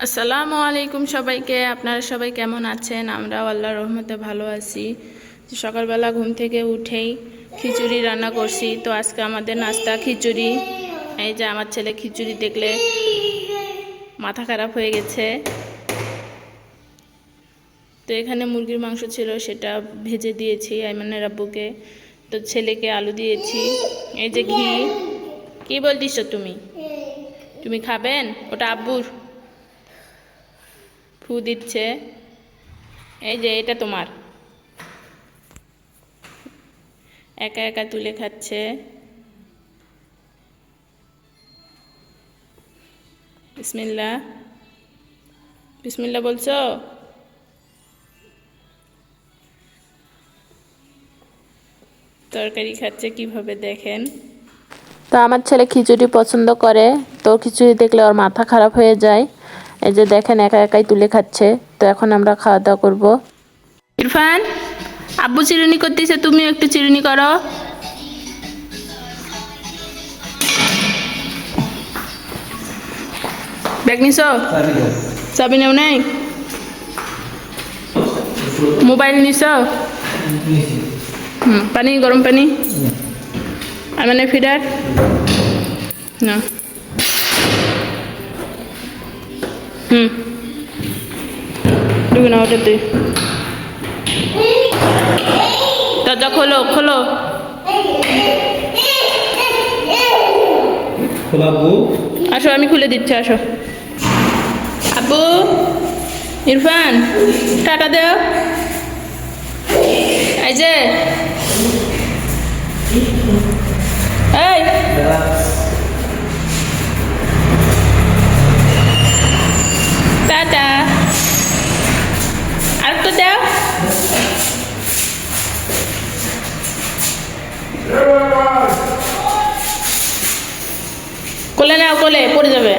আসসালামু আলাইকুম সবাইকে। আপনারা সবাই কেমন আছেন? আমরাও আল্লাহর রহমতে ভালো আছি। সকালবেলা ঘুম থেকে উঠেই খিচুড়ি রান্না করছি। তো আজকে আমাদের নাস্তা খিচুড়ি। এই যে আমার ছেলে খিচুড়ি দেখলে মাথা খারাপ হয়ে গেছে। তো এখানে মুরগির মাংস ছিল, সেটা ভেজে দিয়েছি আইমানের আব্বুকে। তো ছেলেকে আলু দিয়েছি। এই যে ঘি। কি বলতিস তুমি? তুমি খাবেন? ওটা আব্বুর। ফু দিচ্ছে। এই যে এটা তোমার। একা একা তুলে খাচ্ছে। বিসমিল্লাহ। বিসমিল্লাহ বলছো? তরকারি খাচ্ছে কিভাবে দেখেন। তো আমার ছেলে খিচুড়ি পছন্দ করে। তো খিচুড়ি দেখলে ওর মাথা খারাপ হয়ে যায়। এই যে দেখেন একা একাই তুলে খাচ্ছে। তো এখন আমরা খাওয়া দাওয়া করবো। ইরফান, আব্বু চিরুনি করতেছে, তুমিও একটু চিরুনি করো। ব্যাগ নিছো? চাবি নেও নাই? মোবাইল নিছো? পানি, গরম পানি। আর মানে ফিডার না। ঢুকে না ওটাতে। দরজা খোলো খোলো। আসো, আমি খুলে দিচ্ছি, আসো। আব্বু, ইরফান, টাটা দেও। এই যে এই টাটা। আর তো দাও। কোলে নাও, কোলে পড়ে যাবে।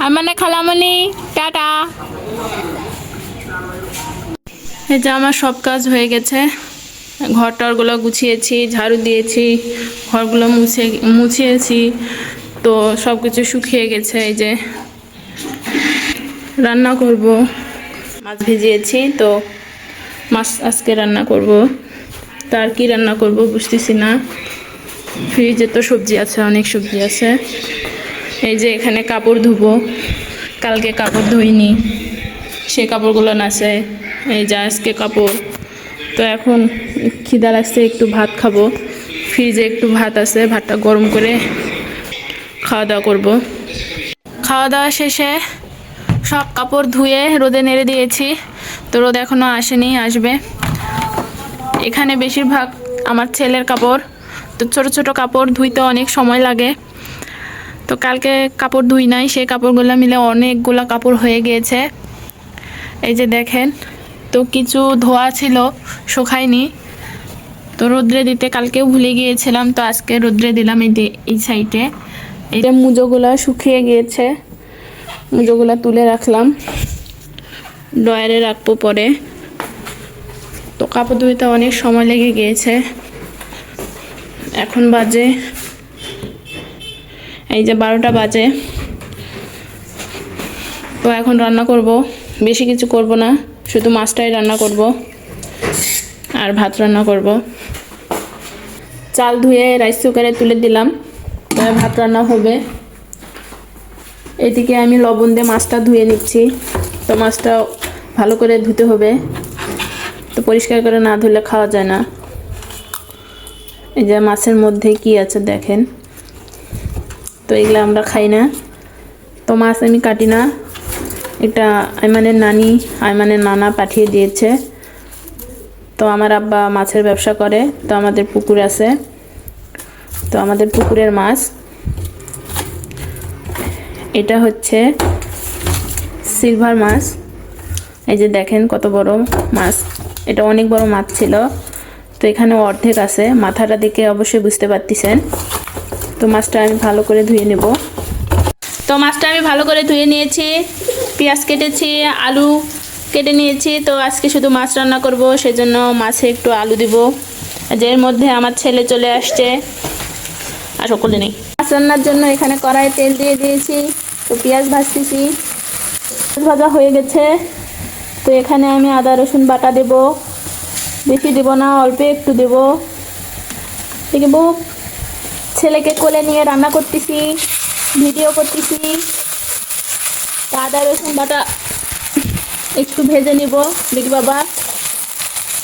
আর মানে খালামণি, টাটা। এই যে আমার সব কাজ হয়ে গেছে। ঘর টরগুলো গুছিয়েছি, ঝাড়ু দিয়েছি, ঘরগুলো মুছিয়েছি। তো সব কিছু শুকিয়ে গেছে। এই যে রান্না করব। মাছ ভিজিয়েছি, তো মাছ আজকে রান্না করব। তার কি রান্না করব বুঝতেছি না। ফ্রিজে তো সবজি আছে, অনেক সবজি আছে। এই যে এখানে কাপড় ধুবো। কালকে কাপড় ধুইনি, সে কাপড়গুলো নাচে। এই যে আজকে কাপড়। তো এখন খিদা লাগছে, একটু ভাত খাবো। ফ্রিজে একটু ভাত আছে, ভাতটা গরম করে খাওয়া দাওয়া করবো। খাওয়া দাওয়া শেষে সব কাপড় ধুয়ে রোদে নেড়ে দিয়েছি। তো রোদ এখনও আসেনি, আসবে। এখানে বেশিরভাগ আমার ছেলের কাপড়। তো ছোট ছোট কাপড় ধুইতে অনেক সময় লাগে। তো কালকে কাপড় ধুই নাই, সেই কাপড়গুলো মিলে অনেকগুলো কাপড় হয়ে গিয়েছে। এই যে দেখেন। তো কিছু ধোয়া ছিল, শুকায়নি। তো রোদ্রে দিতে কালকেও ভুলে গিয়েছিলাম, তো আজকে রোদ্রে দিলাম। এই সাইডে এই যে মুজোগুলা শুকিয়ে গিয়েছে, মুজোগুলা তুলে রাখলাম, ড্রয়ারে রাখবো পরে। তো কাপড় ধুইতে অনেক সময় লেগে গিয়েছে। এখন বাজে এই যে 12টা বাজে। তো এখন রান্না করব। বেশি কিছু করব না, শুধু মাছটাই রান্না করব আর ভাত রান্না করব। চাল ধুয়ে রাইস কুকারে তুলে দিলাম, ভাত রান্না হবে। এদিকে আমি লবণ দিয়ে মাছটা ধুয়ে নিচ্ছি। তো মাছটা ভালো করে ধুতে হবে, তো পরিষ্কার করে না ধুলে খাওয়া যায় না। এই যে মাছের মধ্যে কি আছে দেখেন। তো এগুলো আমরা খাই না। তো মাছ আমি কাটি না। এটা আইমানের নানি, আইমানের নানা পাঠিয়ে দিয়েছে। তো আমার আব্বা মাছের ব্যবসা করে, তো আমাদের পুকুর আছে। তো আমাদের পুকুরের মাছ। এটা হচ্ছে সিলভার মাছ। এই যে দেখেন কত বড় মাছ। এটা অনেক বড় মাছ ছিল। তো এখানে অর্ধেক আছে, মাথাটা দেখে অবশ্যই বুঝতে পারতেছেন। তো মাছটা আমি ভালো করে ধুয়ে নেব। তো মাছটা আমি ভালো করে ধুয়ে নিয়েছি, পেঁয়াজ কেটেছি, আলু কেটে নিয়েছি। তো আজকে শুধু মাছ রান্না করব, সেজন্য মাছে একটু আলু দিব। এর মধ্যে আমার ছেলে চলে আসছে। আসো কোলে নেই। মাছ রান্নার জন্য এখানে কড়াই তেল দিয়ে দিয়েছি, তো পেঁয়াজ ভাজতেছি। ভাজা হয়ে গেছে, তো এখানে আমি আদা রসুন বাটা দেব, বেশি দেব না, অল্প একটু দেব। দেখব ছেলেকে কোলে নিয়ে রান্না করতেছি, ভিডিও করতেছি। আদা রসুন বাটা একটু ভেজে নিব। দেখি বাবা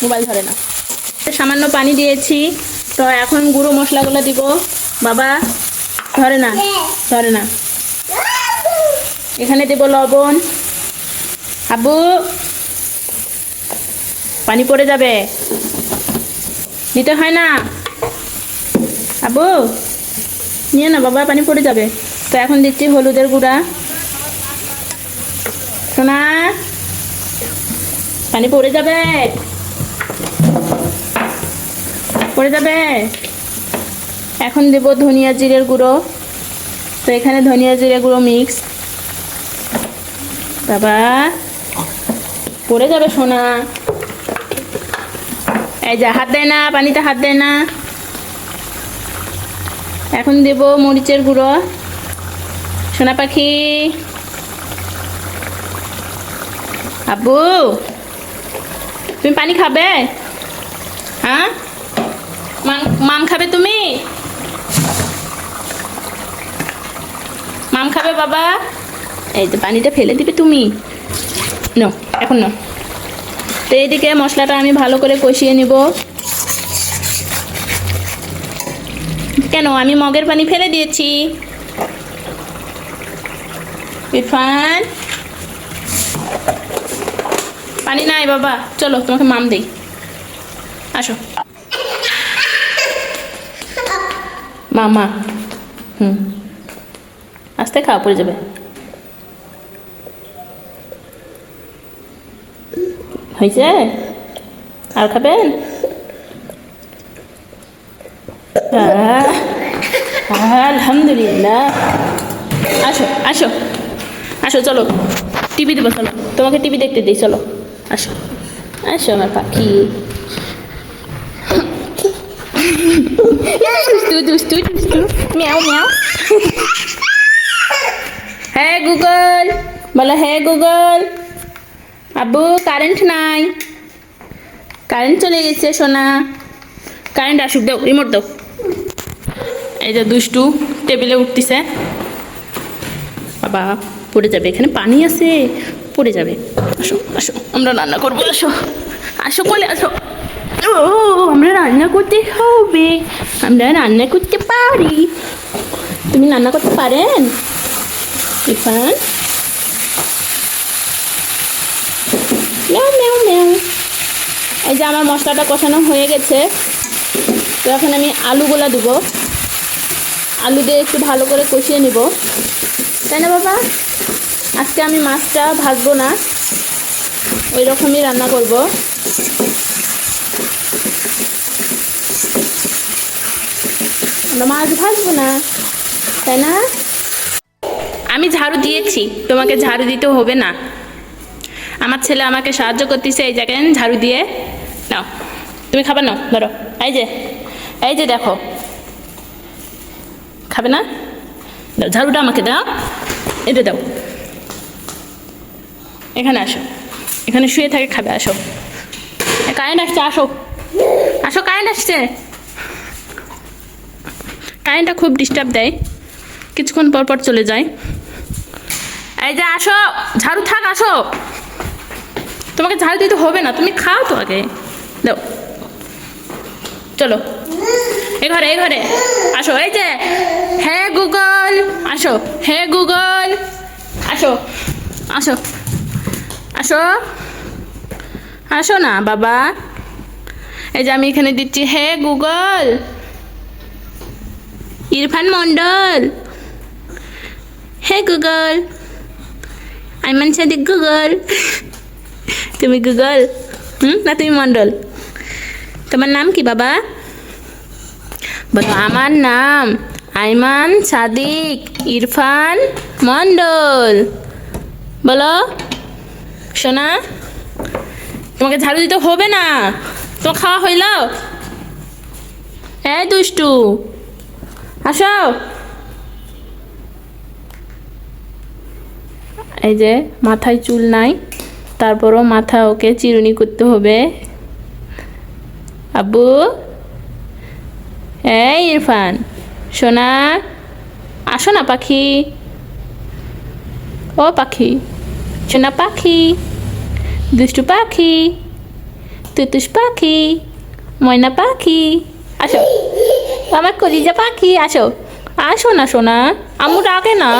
মোবাইল ধরে না। সামান্য পানি দিয়েছি, তো এখন গুঁড়ো মশলাগুলো দিব। বাবা ধরে না, ধরে না। এখানে দেব লবণ। আব্বু পানি পড়ে যাবে, দিতে হয় না। আব্বু নিয়ে না বাবা, পানি পড়ে যাবে। তো এখন দিচ্ছি হলুদের গুঁড়া। সোনা পানি পড়ে যাবে, পড়ে যাবে। এখন দেব ধনিয়া জিরের গুঁড়ো। তো এখানে ধনিয়া জিরে গুঁড়ো মিক্স। বাবা পড়ে যাবে সোনা, এই যা, হাত দেয় না, পানিতে হাত দেয় না। এখন দেব মরিচের গুঁড়ো। সোনা পাখি, আব্বু তুমি পানি খাবে? হ্যাঁ মাম খাবে, তুমি মাম খাবে বাবা? এই তো পানিটা ফেলে দিবে তুমি, নো এখন না। তো এইদিকে মশলাটা আমি ভালো করে কষিয়ে নিব। কেন আমি মগের পানি ফেলে দিয়েছি। ইরফান পানি নাই বাবা, চলো তোমাকে মাম দেই, আসো। মামা আস্তে খাওয়া পড়ে যাবে। হয়েছে, আর খাবেন? আলহামদুলিল্লাহ। আসো আসো আসো, চলো টিভি দেবো, চলো তোমাকে টিভি দেখতে দিই, চলো আসো আসো আমার পাখি। দুষ্টু দুষ্টু দুষ্টু, মিয়াও মিয়াও। হ্যাঁ গুগল বলো, হ্যাঁ গুগল। আব্বু কারেন্ট নাই, কারেন্ট চলে গেছে সোনা। কারেন্ট আসুক, দাও রিমোট দাও। এই যে দুষ্টু টেবিলে উঠতেছে। বাবা পড়ে যাবে, এখানে পানি আছে, পড়ে যাবে। আসো আসো আমরা রান্না করবো, আসো আসো কোলে আসো। ও আমরা রান্না করতে হবে, আমরা রান্না করতে পারি। তুমি রান্না করতে পারেন ইরফান? ম্যাও ম্যাও ম্যাও। এই যে আমার মশলাটা কষানো হয়ে গেছে, তো এখন আমি আলুগুলা দেবো। আলু দিয়ে একটু ভালো করে কষিয়ে নিব, তাই না বাবা? আজকে আমি মাছটা ভাজবো না, ওই রকমই রান্না করব। আমরা মাছ ভাজবো না, তাই না? আমি ঝাড়ু দিয়েছি, তোমাকে ঝাড়ু দিতে হবে না। আমার ছেলে আমাকে সাহায্য করতেছে, এই জায়গায় ঝাড়ু দিয়ে নাও। তুমি খাবে না, ধরো। এই যে দেখো, খাবে না? দাও ঝাড়ুটা আমাকে দাও, এটা দাও। এখানে আসো, এখানে শুয়ে থাকে খাবে, আসো। কারেন্ট আসছে, আসো আসো, কারেন্ট আসছে। কারেন্টটা খুব ডিস্টার্ব দেয়, কিছুক্ষণ পর পর চলে যায়। এই যে আসো, ঝাড়ু থাক, আসো। তোমাকে ঝাড়ু দিতে হবে না, তুমি খাও তো আগে, দাও। চলো এ ঘরে, এ ঘরে আসো। এই যে হ্যাঁ গুগল, আসো। হ্যাঁ গুগল, আসো আসো আসো আসো না বাবা। এই যে আমি এখানে দিচ্ছি, hey Google, Irfan Mondal. Hey Google, Aiman Sadiq Google. তুমি গুগল না তুমি মন্ডল? তোমার নাম কি বাবা? বলো আমার নাম আইমান সাদিক ইরফান মন্ডল। বলো সোনা, তোমাকে ঝাড়ু দিতে হবে না, তোমার খাওয়া হইল? হ্যাঁ দুষ্টু, আসো। এই যে মাথায় চুল নাই, তারপরও মাথা ওকে চিরুনি করতে হবে। আব্বু, এই ইরফান সোনা, আসো না পাখি। ও পাখি, সোনা পাখি, দুষ্টু পাখি, তুতুস পাখি, ময়না পাখি, আসো। আমার কলিজা পাখি, আসো। আসো না সোনা, আম্মু ডাকে না।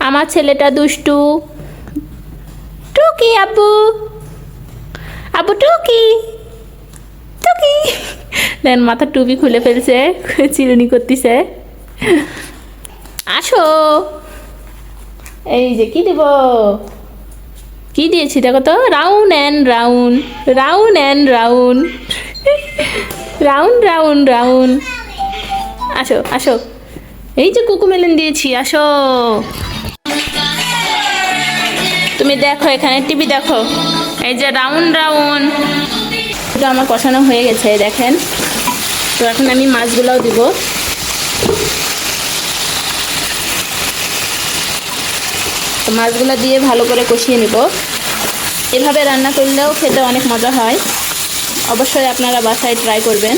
আমার ছেলেটা দুষ্টু। টুকি আব্বু, আব্বু টুকি, টুকি। দেন মাথার টুপি খুলে ফেলছে, চিরুনি করতেছে। আসো। এই যে কি দেব, কি দিয়েছি দেখো তো, round and round, round and round, round round round. আসো আসো, এই যে কুকুমেলন দিয়েছি, আসো। তুমি দেখো এখানে টিভি দেখো, এই যে রাউন্ড রাউন্ড। এটা আমার কষানো হয়ে গেছে দেখেন। তো এখন আমি মাছগুলোও দিব। তো মাছগুলো দিয়ে ভালো করে কষিয়ে নিব। এভাবে রান্না করলেও খেতে অনেক মজা হয়, অবশ্যই আপনারা বাসায় ট্রাই করবেন।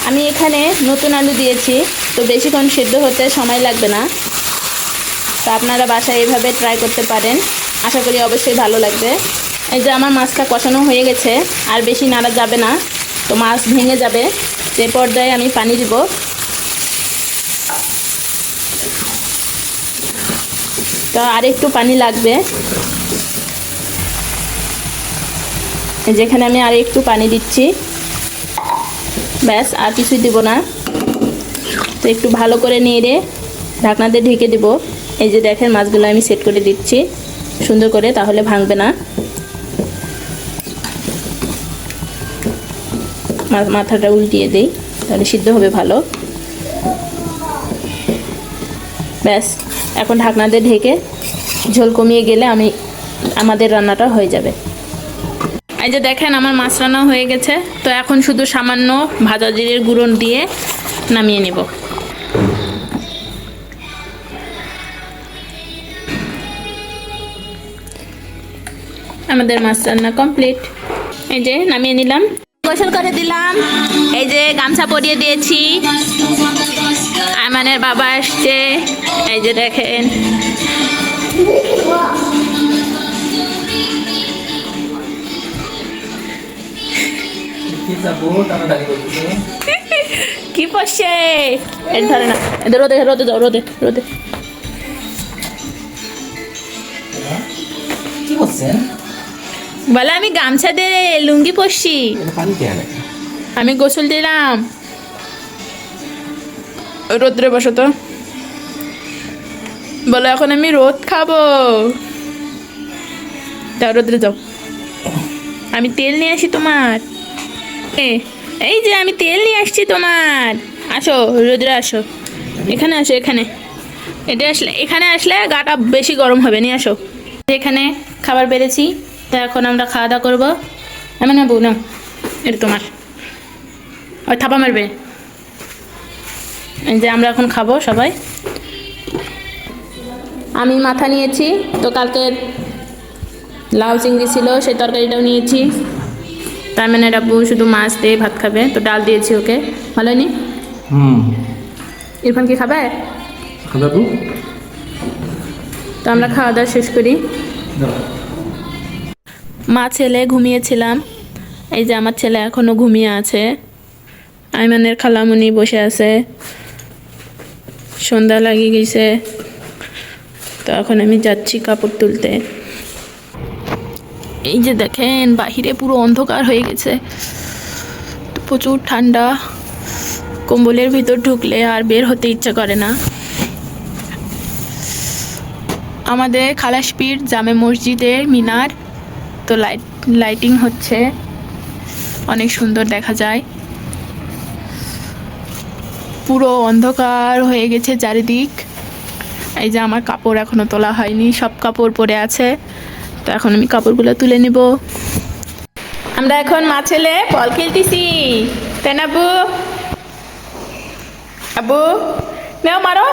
আমি এখানে নতুন আলু দিয়েছি, তো বেশিক্ষণ সিদ্ধ হতে সময় লাগবে না। তো আপনারা বাসায় এভাবে ট্রাই করতে পারেন, আশা করি অবশ্যই ভালো লাগবে। এই যে আমার মাছটা কষানো হয়ে গেছে, আর বেশি নাড়া যাবে না, তো মাছ ভেঙে যাবে। যে পর্যায়ে আমি পানি দিব। তো আর একটু পানি লাগবে, যেখানে আমি আর একটু পানি দিচ্ছি, ব্যাস আর কিছুই দিব না। তো একটু ভালো করে নেড়ে ঢাকনা দিয়ে ঢেকে দিব। এই যে দেখেন মাছগুলো আমি সেট করে দিচ্ছি সুন্দর করে, তাহলে ভাঙবে না। মাথাটা উল্টিয়ে দেই, তাহলে সিদ্ধ হবে ভালো। ব্যাস এখন ঢাকনা দিয়ে ঢেকে ঝোল কমিয়ে গেলে আমাদের রান্নাটা হয়ে যাবে। এই যে দেখেন আমার মাছ রান্না হয়ে গেছে। তো এখন শুধু সামান্য ভাজা জিরের গুঁড়ো দিয়ে নামিয়ে নেব। আমাদের মাছ রান্না কমপ্লিট। এই যে নামিয়ে নিলাম, গোসল করে দিলাম। এই যে গামছা পরিয়ে দিয়েছি। আয়মানের বাবা আসছে, এই যে দেখেন। কি পড়ছে ধরে না, রোদে রোদে যাও, রোদে রোদে। কি করছেন? বলে আমি গামছা দে লুঙ্গি পরছি, আমি গোসল দিলাম। রোদ্রে বসো তো, বলো এখন আমি রোদ খাবো। যাও রোদ্রে যাও, আমি তেল নিয়ে আসি তোমার। এই যে আমি তেল নিয়ে আসছি তোমার, আসো রোদ্রে আসো, এখানে আসো, এখানে এটা আসলে, এখানে আসলে গাটা বেশি গরম হবে, নিয়ে আসো। এখানে খাবার পেরেছি, তো এখন আমরা খাওয়া দাওয়া করবো। আমি না বউ নাও, এটা তোমার, ওই থাপা মারবে। এই যে আমরা এখন খাবো সবাই। আমি মাথা নিয়েছি, তো কালকে লাউ চিংড়ি ছিল, সেই তরকারিটাও নিয়েছি। তার মানে ডাব্বু শুধু মাছ দিয়ে ভাত খাবে, তো ডাল দিয়েছি ওকে। ভালো হয়নি? ইরফান কি খাবে? তো আমরা খাওয়া দাওয়া শেষ করি। মা ছেলে ঘুমিয়েছিলাম। এই যে আমার ছেলে এখনো ঘুমিয়ে আছে। আইমানের খালামুনি বসে আছে, সন্ধ্যা লাগিয়ে গেছে। তো এখন আমি যাচ্ছি কাপড় তুলতে। এই যে দেখেন বাহিরে পুরো অন্ধকার হয়ে গেছে, প্রচুর ঠান্ডা। কম্বলের ভিতর ঢুকলে আর বের হতে ইচ্ছা করে না। আমাদের খালাসপীর জামে মসজিদের মিনার, তো লাইটিং হচ্ছে, অনেক সুন্দর দেখা যায়। পুরো অন্ধকার হয়ে গেছে চারিদিক। এই যে আমার কাপড় এখনো তোলা হয়নি, সব কাপড় পরে আছে। তো এখন আমি কাপড়গুলো তুলে নিব। আমরা এখন মা ছেলে বল খেলতেছি, তাই না বু? আব্বু নাও মারো।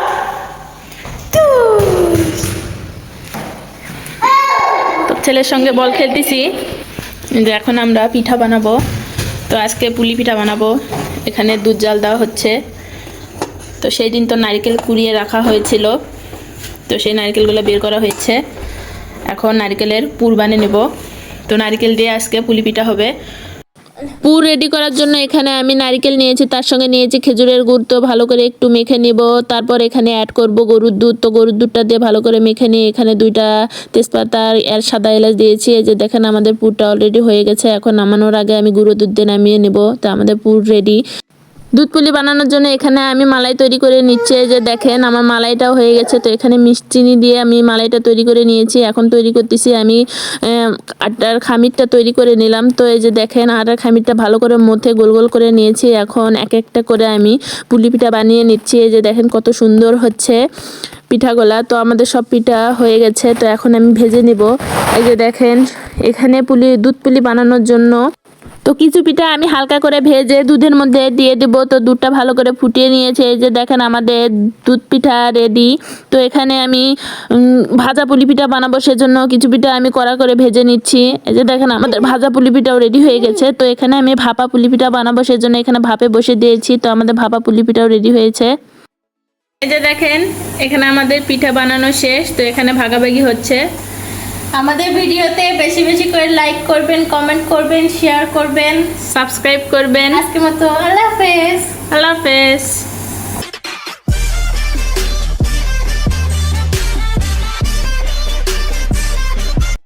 তো ছেলের সঙ্গে বল খেলতেছি। যে এখন আমরা পিঠা বানাবো। তো আজকে পুলি পিঠা বানাবো। এখানে দুধ জাল দেওয়া হচ্ছে। তো সেই দিন তো নারকেল কুড়িয়ে রাখা হয়েছিল, তো সেই নারকেলগুলো বের করা হয়েছে। এখন নারকেলের পুর বানিয়ে নেব। তো নারকেল দিয়ে আজকে পুলি পিঠা হবে। পুর রেডি করার জন্য এখানে আমি নারকেল নিয়েছি, তার সঙ্গে নিয়েছি খেজুরের গুড়। তো ভালো করে একটু মেখে নেব। তারপর এখানে অ্যাড করব গরুর দুধ। তো গরুর দুধটা দিয়ে ভালো করে মেখে নিয়ে এখানে 2টা তেজপাতা আর সাদা এলাচ দিয়েছি। এই যে দেখেন আমাদের পুরটা অলরেডি হয়ে গেছে। এখন নামানোর আগে আমি গুঁড়ো দুধ দিয়ে নামিয়ে নেব। তো আমাদের পুর রেডি। দুধ পুলি বানানোর জন্য এখানে আমি মালাই তৈরি করে নিচ্ছি। যে দেখেন আমার মালাইটাও হয়ে গেছে। তো এখানে মিষ্টি চিনি দিয়ে আমি মালাইটা তৈরি করে নিয়েছি। এখন তৈরি করতেছি আমি আটার খামিরটা তৈরি করে নিলাম। তো এই যে দেখেন আটার খামিরটা ভালো করে মধ্যে গোল গোল করে নিয়েছি। এখন এক একটা করে আমি পুলি পিঠা বানিয়ে নিচ্ছি। এই যে দেখেন কত সুন্দর হচ্ছে পিঠাগুলা। তো আমাদের সব পিঠা হয়ে গেছে। তো এখন আমি ভেজে নিব। এই যে দেখেন এখানে দুধ পুলি বানানোর জন্য তো কিছু পিঠা আমি হালকা করে ভেজে দুধের মধ্যে দিয়ে দেব। তো দুধটা ভালো করে ফুটিয়ে নিয়েছে। এই যে দেখেন আমাদের দুধ পিঠা রেডি। তো এখানে আমি ভাজা পুলি পিঠা বানাবো, সেজন্য কিছু পিঠা আমি কড়া করে ভেজে নিচ্ছি। এই যে দেখেন আমাদের ভাজা পুলি পিঠাও রেডি হয়ে গেছে। তো এখানে আমি ভাপা পুলি পিঠা বানাবো, সেজন্য এখানে ভাপে বসে দিয়েছি। তো আমাদের ভাপা পুলি পিঠাও রেডি হয়েছে। এই যে দেখেন এখানে আমাদের পিঠা বানানো শেষ। তো এখানে ভাগাভাগি হচ্ছে। আমাদের ভিডিওতে বেশি বেশি করে লাইক করবেন, কমেন্ট করবেন, শেয়ার করবেন, সাবস্ক্রাইব করবেন। আজকের মতো আল্লাহ হাফেজ। আল্লাহ হাফেজ।